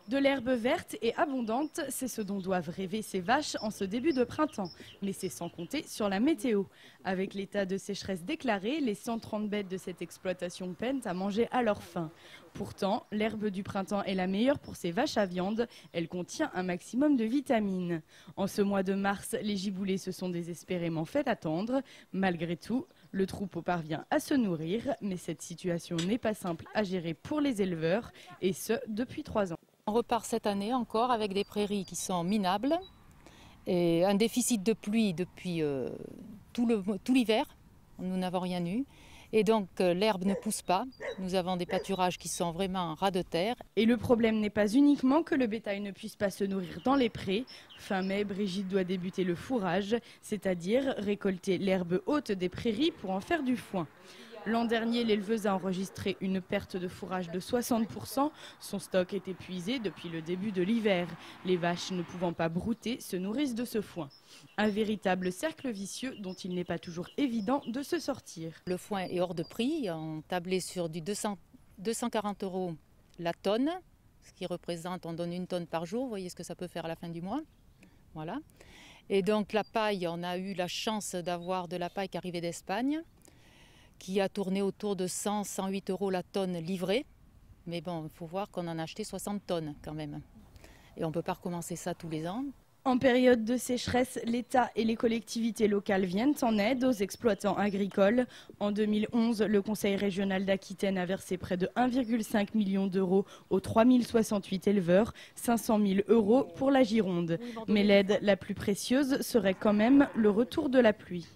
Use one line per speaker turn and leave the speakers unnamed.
De l'herbe verte et abondante, c'est ce dont doivent rêver ces vaches en ce début de printemps. Mais c'est sans compter sur la météo. Avec l'état de sécheresse déclaré, les 130 bêtes de cette exploitation peinent à manger à leur faim. Pourtant, l'herbe du printemps est la meilleure pour ces vaches à viande. Elle contient un maximum de vitamines. En ce mois de mars, les giboulées se sont désespérément fait attendre. Malgré tout, le troupeau parvient à se nourrir. Mais cette situation n'est pas simple à gérer pour les éleveurs, et ce, depuis 3 ans.
On repart cette année encore avec des prairies qui sont minables et un déficit de pluie depuis tout l'hiver. Nous n'avons rien eu et donc l'herbe ne pousse pas. Nous avons des pâturages qui sont vraiment ras de terre.
Et le problème n'est pas uniquement que le bétail ne puisse pas se nourrir dans les prés. Fin mai, Brigitte doit débuter le fourrage, c'est-à-dire récolter l'herbe haute des prairies pour en faire du foin. L'an dernier, l'éleveuse a enregistré une perte de fourrage de 60%. Son stock est épuisé depuis le début de l'hiver. Les vaches, ne pouvant pas brouter, se nourrissent de ce foin. Un véritable cercle vicieux dont il n'est pas toujours évident de se sortir.
Le foin est hors de prix. On tablait sur du 240 € la tonne, ce qui représente, on donne 1 tonne par jour. Vous voyez ce que ça peut faire à la fin du mois. Voilà. Et donc la paille, on a eu la chance d'avoir de la paille qui arrivait d'Espagne, qui a tourné autour de 100-108 € la tonne livrée. Mais bon, il faut voir qu'on en a acheté 60 tonnes quand même. Et on ne peut pas recommencer ça tous les ans.
En période de sécheresse, l'État et les collectivités locales viennent en aide aux exploitants agricoles. En 2011, le Conseil régional d'Aquitaine a versé près de 1,5 million d'euros aux 3068 éleveurs, 500 000 € pour la Gironde. Mais l'aide la plus précieuse serait quand même le retour de la pluie.